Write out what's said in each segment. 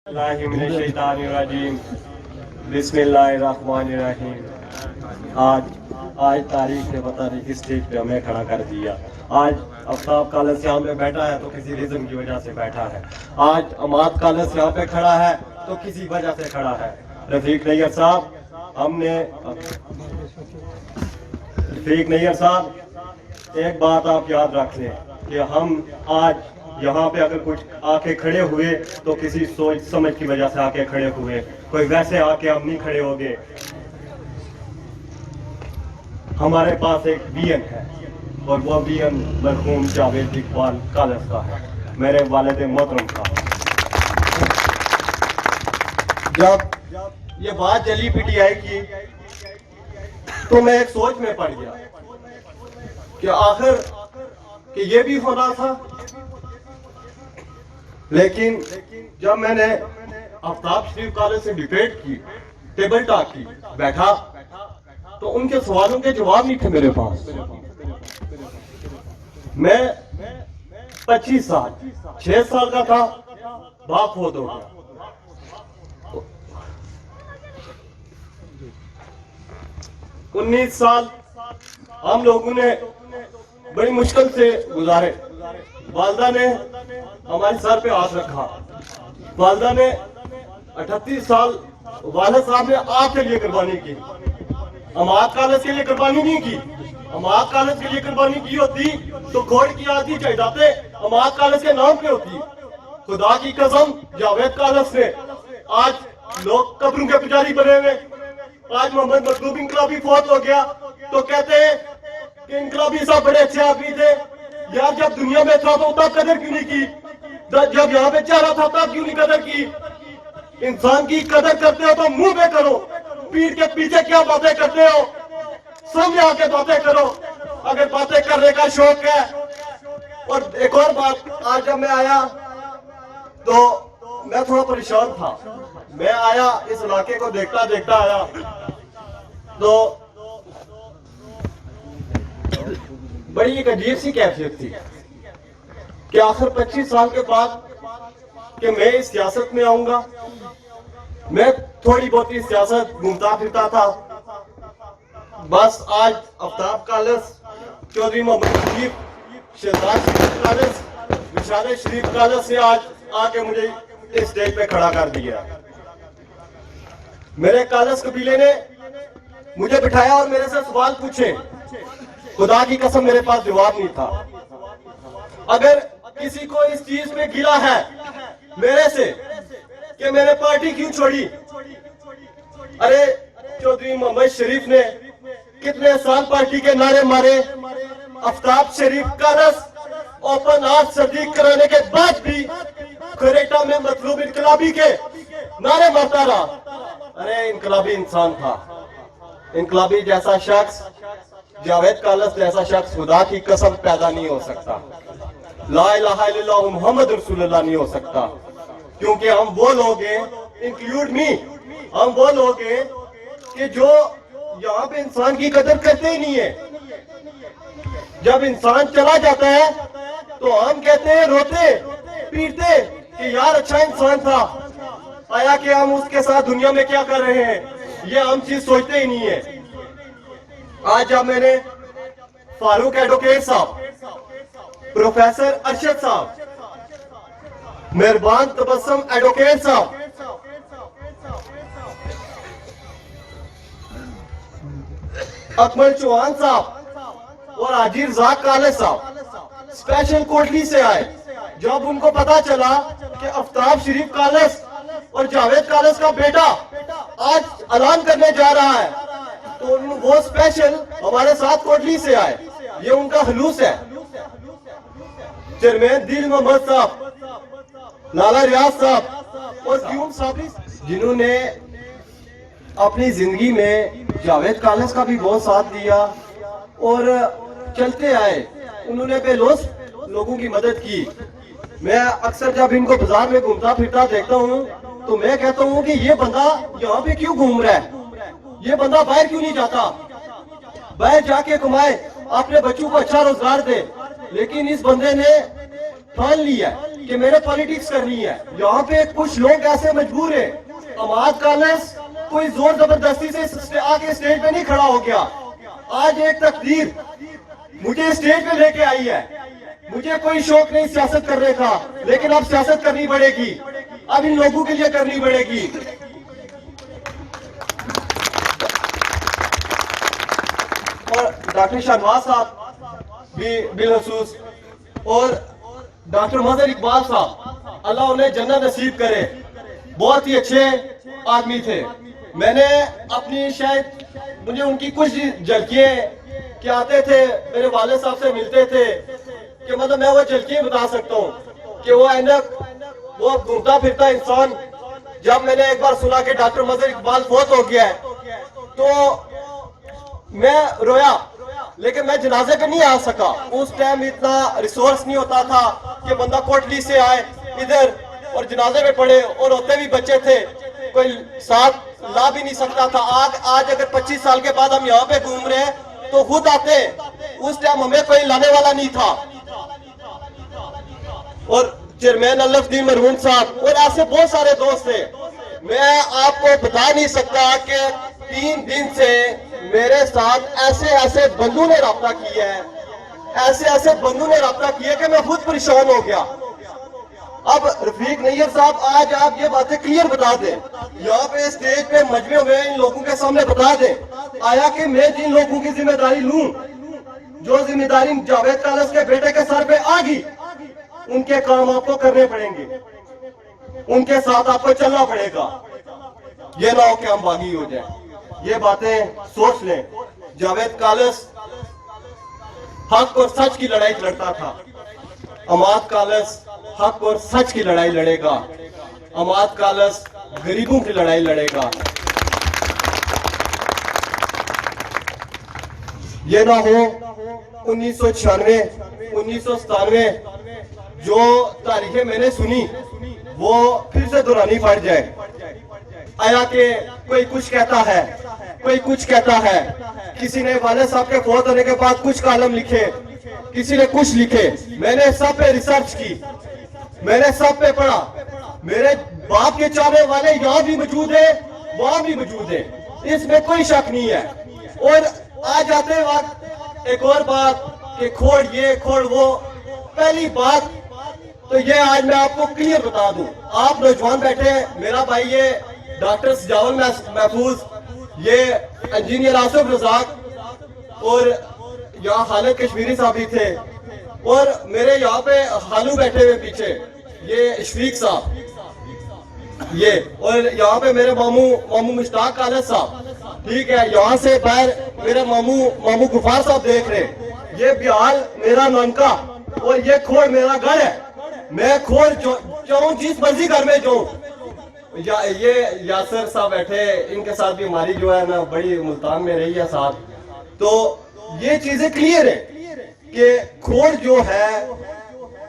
बिस्मिल्लाहिर्रहमानिर्रहीम। बिस्मिल्लाहिर्रहमानिर्रहीम। आज तारीख से पता नहीं किस स्टेज पे हमें खड़ा कर दिया। आज आफ्ताब कालस यहाँ पे बैठा है तो किसी रीजन की वजह से बैठा है। आज अमाद कालस यहाँ पे खड़ा है तो किसी वजह से खड़ा है। रफीक नैयर साहब, एक बात आप याद रख लें कि हम आज यहाँ पे अगर कुछ आके खड़े हुए तो किसी सोच समझ की वजह से आके खड़े हुए, कोई वैसे आके हम नहीं खड़े होंगे। हमारे पास एक बीएन है और वो बीएन मरहूम जावेद इकबाल कालस का है, मेरे वालिद मोहतरम का। जब ये बात चली पीटीआई की तो मैं एक सोच में पड़ गया कि आखिर कि ये भी होना था। लेकिन जब मैंने आफ्ताब शरीफ कालस से डिबेट की, टेबल टॉक की, बैठा तो उनके सवालों के जवाब नहीं थे मेरे पास। मैं 25 साल 6 साल का था, बाप हो दो 19 साल हम लोगों ने बड़ी मुश्किल से गुजारे। वालदा ने हमारे सर पे हाथ रखा। वालदा ने 38 साल वालिद साहब ने आपके लिए कुर्बानी की, अमाद कालस के लिए कुर्बानी नहीं की। अमाद कालस के लिए कुर्बानी की होती तो घोड़ की आधी जायदादें अमाद कालस के नाम पे होती। खुदा की कसम, जावेद कालस ने आज लोग कब्रों के पुजारी बने हुए। आज मोहम्मद मतलूब इनकलाबी फौत हो गया तो कहते हैं कि इनकलाबी साहब बड़े अच्छे आदमी थे। यार जब दुनिया में था तो तब कदर क्यों नहीं की? जब यहाँ पे चाह रहा था तब क्यों नहीं कदर की? इंसान की कदर करते हो तो मुंह पे करो, पीठ के पीछे क्या बातें करते हो? सामने आके बातें करो अगर बातें करने का शौक है। और एक और बात, आज जब मैं आया तो मैं थोड़ा परेशान था। मैं आया, इस इलाके को देखता देखता आया तो बड़ी एक अजीब सी कैफियत थी कि आखिर 25 साल के बाद कि मैं इस सियासत में आऊंगा। मैं थोड़ी बहुत ही सियासत घूमता फिरता था। बस आज आफ्ताब कालस, चौधरी मोहम्मद शरीफ, शहजाद शरीफ कालस, विशाल शरीफ कालस ने आज आके मुझे इस स्टेज पे खड़ा कर दिया। मेरे कालस कबीले ने मुझे बिठाया और मेरे से सवाल पूछे। खुदा की कसम मेरे पास जवाब नहीं था। अगर किसी को इस चीज में गिला है मेरे से कि मैंने पार्टी क्यों छोड़ी, अरे चौधरी मोहम्मद शरीफ ने कितने साल पार्टी के नारे मारे। आफ्ताब शरीफ कालस ओपन हार्ट सर्जरी कराने के बाद भी करेटा में मतलूब इनकलाबी के नारे मारता रहा। अरे इनकलाबी इंसान था। इनकलाबी जैसा शख्स, जावेद कालस जैसा शख्स खुदा की कसम पैदा नहीं हो सकता। ला इलाहा इल्लल्लाह मुहम्मद रसूलुल्लाह नहीं हो सकता। क्योंकि हम वो लोग हैं, इंक्लूड मी, हम वो लोग हैं कि जो यहाँ पे इंसान की कदर करते ही नहीं है। जब इंसान चला जाता है तो हम कहते हैं, रोते पीटते कि यार अच्छा इंसान था, आया कि हम उसके साथ दुनिया में क्या कर रहे हैं, ये हम चीज सोचते ही नहीं है। आज जब मैंने फारूक एडवोकेट साहब, प्रोफेसर अरशद साहब, मेहरबान तबस्सुम एडवोकेट साहब, अकमल चौहान साहब और हाजी रज़ाक कालस साहब स्पेशल कोटली से आए। जब उनको पता चला कि आफ्ताब शरीफ कालस और जावेद कालस का बेटा आज ऐलान करने जा रहा है तो वो स्पेशल हमारे साथ कोटली से आए। ये उनका हलूस है। चेयरमैन दिल मोहम्मद साहब, लाला रियाज साहब और क्यूम साहब, जिन्होंने अपनी जिंदगी में जावेद कालस का भी बहुत साथ दिया और चलते आए। उन्होंने बेलोस लोगों की मदद की। मैं अक्सर जब इनको बाजार में घूमता फिरता देखता हूँ तो मैं कहता हूँ कि ये बंदा यहाँ पे क्यों घूम रहा है, ये बंदा बाहर क्यों नहीं जाता, बाहर जाके कमाए, अपने बच्चों को अच्छा रोजगार दे। लेकिन इस बंदे ने ठान ली है कि मैंने पॉलिटिक्स करनी है। यहाँ पे कुछ लोग ऐसे मजबूर है। अमाद कालस कोई जोर जबरदस्ती से आके स्टेज पे नहीं खड़ा हो गया। आज एक तकदीर मुझे स्टेज पे लेके आई है। मुझे कोई शौक नहीं सियासत करने का, लेकिन अब सियासत करनी पड़ेगी, अब इन लोगों के लिए करनी पड़ेगी। और डॉक्टर शाहनवाज साहब भी बिलखसूस और डॉक्टर मजहर इकबाल साहब, अल्लाह उन्हें जन्नत नसीब करे, बहुत ही अच्छे आदमी थे। मैंने अपनी शायद मुझे उनकी कुछ झलकियां कि आते थे मेरे वाले साहब से मिलते थे कि मतलब मैं वो झलकियां बता सकता हूँ कि वो ऐनक वो घूमता फिरता इंसान। जब मैंने एक बार सुना कि डॉक्टर मजहर इकबाल फौत हो गया है तो मैं रोया, लेकिन मैं जनाजे पे नहीं आ सका। उस टाइम इतना रिसोर्स नहीं होता था कि बंदा कोटली से आए इधर और जनाजे में पड़े, और होते भी बच्चे थे, कोई साथ ला भी नहीं सकता था। आज अगर 25 साल के बाद हम यहाँ पे घूम रहे हैं तो खुद आते, उस टाइम हमें कोई लाने वाला नहीं था। और चेयरमैन अल्लफदीन मरहूम साहब और ऐसे बहुत सारे दोस्त थे। मैं आपको बता नहीं सकता कि 3 दिन से मेरे साथ ऐसे ऐसे बंदों ने राब्ता किया है, ऐसे ऐसे बंदों ने राब्ता किया कि मैं खुद परेशान हो गया। अब रफीक नैयर साहब, आज आप ये बातें क्लियर बता दें, यहाँ पे स्टेज पे मजमे हुए इन लोगों के सामने बता दें, आया कि मैं जिन लोगों की जिम्मेदारी लूं, जो जिम्मेदारी जावेद कालस के बेटे के सर पे आ गई, उनके काम आपको करने पड़ेंगे, उनके साथ आपको चलना पड़ेगा। ये ना हो कि हम बागी हो जाए। ये बातें सोच लें। जावेद कालस हक और सच की लड़ाई लड़ता था। अमाद कालस हक और सच की लड़ाई लड़ेगा। अमाद कालस गरीबों की लड़ाई लड़ेगा। ये ना हो 1996, 1997 जो तारीखें मैंने सुनी वो फिर से दोहरानी पड़ जाए। आया कि कोई कुछ कहता है, कोई कुछ कहता है, किसी ने वाले साहब के फौत होने के बाद कुछ कॉलम लिखे, किसी ने कुछ लिखे। मैंने सब पे रिसर्च की, मैंने सब पे पढ़ा। मेरे बाप के चाहने वाले यहाँ भी मौजूद है, वहां भी मौजूद है, इसमें कोई शक नहीं है। और आ जाते वक्त एक और बात कि खोड़ ये खोड़ वो, पहली बात तो ये आज मैं आपको क्लियर बता दूं, आप नौजवान बैठे हैं, मेरा भाई ये डॉक्टर सजावल महफूज, ये इंजीनियर आसिफ रजाक और यहाँ खालिद कश्मीरी साहब भी थे, और मेरे यहाँ पे हालू बैठे हुए पीछे, ये शफीक साहब, ये, और यहाँ पे मेरे मामू मुश्ताक कालस साहब, ठीक है। यहाँ से बाहर मेरे मामू गुफार साहब देख रहे, ये बिहाल मेरा नानका और ये खोड़ मेरा घर है। मैं खोड़ जाऊं जिस मर्जी घर में जाऊं। ये यासर साहब बैठे, इनके साथ भी हमारी जो है ना बड़ी मुल्तान में रही है साथ। तो ये चीजें क्लियर है कि खोड़ जो है,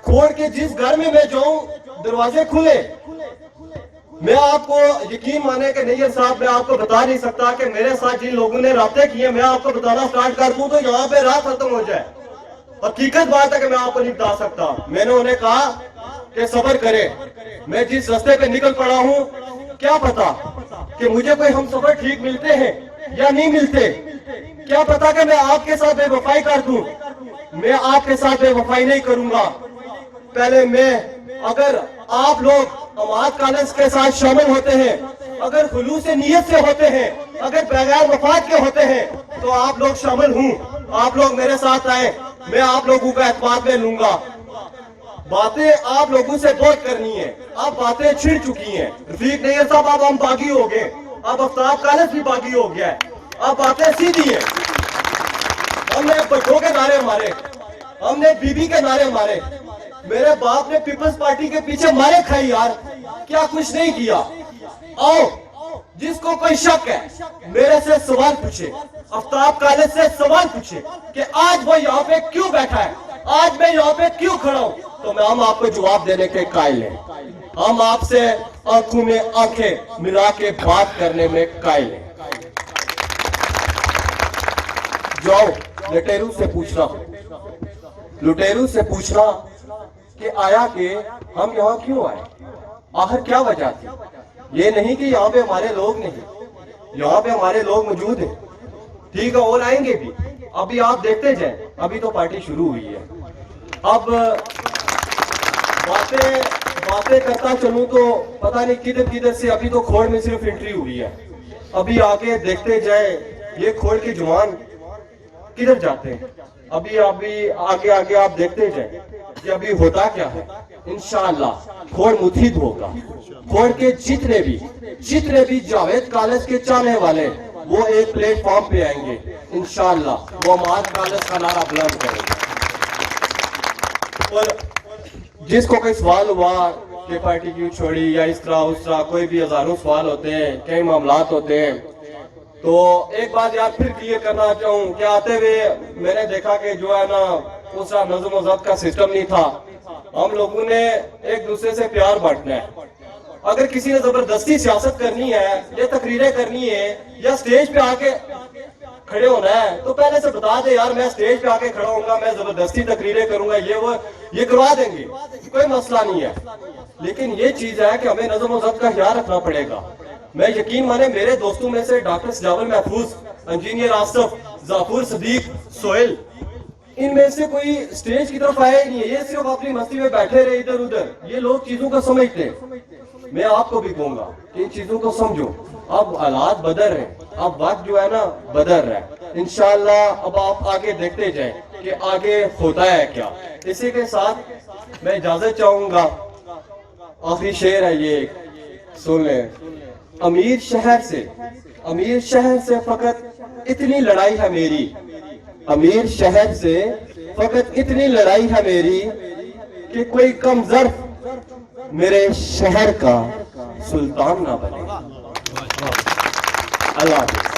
खोड़ के जिस घर में मैं जाऊं दरवाजे खुले। मैं आपको यकीन माने कि नैयर साहब, मैं आपको बता नहीं सकता कि मेरे साथ जिन लोगों ने राब्ते किए, मैं आपको बताना स्टार्ट कर दूं तो यहाँ पे रात खत्म हो जाए। हकीकत बात है कि मैं आपको नहीं बता सकता। मैंने उन्हें कहा कि सब्र करें, मैं जिस रास्ते पे निकल पड़ा हूँ, क्या पता कि मुझे कोई हम सफर ठीक मिलते हैं या नहीं मिलते, क्या पता कि मैं आपके साथ बेवफाई कर दूं। मैं आपके साथ बेवफाई नहीं करूंगा। पहले मैं, अगर आप लोग अमाद कालस के साथ शामिल होते हैं, अगर खुलूस नीयत से होते हैं, अगर बगैर वफात के होते हैं, तो आप लोग शामिल हूं, आप लोग मेरे साथ आए, मैं आप लोगों का एतमाद में लूंगा। बातें आप लोगों से बहुत करनी है, अब बातें छिड़ चुकी हैं। रफीक नैयर साहब, अब हम बागी हो गए, अब आफ्ताब कालस भी बागी हो गया है, अब बातें सीधी है। हमने बच्चों के नारे मारे, हमने बीबी के नारे मारे, मेरे बाप ने पीपल्स पार्टी के पीछे मारे खाई यार, क्या कुछ नहीं किया। आओ, जिसको कोई शक है मेरे से सवाल पूछे, आफ्ताब कालस से सवाल पूछे कि आज वो यहाँ पे क्यों बैठा है, आज मैं यहाँ पे क्यों खड़ा हूँ, तो हम आपको जवाब देने के कायल हैं। हम आपसे आंखों में आंखें मिला के बात करने में कायल हैं। जाओ लुटेरू से पूछना, लुटेरू से पूछना کہ آیا کہ ہم یہاں کیوں آئے, آخر کیا وجہ تھی. یہ نہیں کہ یہاں پہ ہمارے لوگ نہیں, یہاں پہ ہمارے لوگ موجود ہیں, ٹھیک ہے, اور آئیں گے بھی. ابھی آپ دیکھتے جائیں, ابھی تو پارٹی شروع ہوئی ہے. اب باتیں کرتا چلوں تو پتہ نہیں کدھر سے, ابھی تو کھوڑ میں صرف انٹری ہوئی ہے. ابھی آگے دیکھتے جائیں یہ کھوڑ کے جوان کدھر جاتے ہیں. ابھی آگے آپ دیکھتے جائیں کہ ابھی ہوتا کیا ہے. انشاءاللہ کھوڑ متحد ہوگا. کھوڑ کے جتنے بھی جاوید کالج کے چاہنے والے وہ ایک پلیٹ فارم پہ آئیں گے انشاءاللہ, وہ ہمارے کالج کا نعرہ بلند کریں گے. اور جس کو کوئی سوال ہوا کہ پارٹی کیوں چھوڑی یا اس طرح کوئی بھی ہزاروں سوال ہوتے ہیں, کئی معاملات ہوتے ہیں, تو ایک بات یاد پھر کلیئر کرنا چاہوں کہ آتے ہوئے میں نے دیکھا کہ جو ہے نا اس طرح نظم و ضبط کا سسٹم نہیں تھا. ہم لوگوں نے ایک دوسرے سے پیار بانٹنا ہے. اگر کسی نے زبردستی سیاست کرنی ہے یا تقریریں کرنی ہے یا سٹیج پہ آ کے کھڑے ہونا ہے تو پہلے سے بتا دے یار میں سٹیج پہ آ کے کھڑا ہوں گا, میں زبردستی تقریریں کروں گا, یہ کروا دیں گے, کوئی مسئلہ نہیں ہے. لیکن یہ چیز ہے کہ ہمیں نظم و ضبط کا خیال رکھنا پڑے گا. میں یقین مانے میرے دوستوں میں سے ڈاکٹر سجاول محفوظ, انجینئر آصف, ظفور صدیق, سہیل, ان میں سے کوئی سٹیج کی طرف آیا ہی نہیں ہے. یہ صرف اپنی مستی میں بیٹھے رہے ادھر ادھر. یہ لوگ چیزوں کو سمجھتے ہیں. میں آپ کو بھی کہوں گا کہ ان چیزوں کو سمجھو. اب حالات بدل رہے, اب وقت جو ہے نا بدل رہا ہے. انشاءاللہ اب آپ آگے دیکھتے جائیں کہ آگے ہوتا ہے کیا. اسی کے ساتھ میں اجازت چاہوں گا, آخری شعر ہے یہ, سن لیں. امیر شہر سے فقط اتنی لڑائی ہے میری, امیر شہر سے فقط اتنی لڑائی ہے میری کہ کوئی کم ظرف میرے شہر کا سلطان نہ بنے. اللہ حافظ.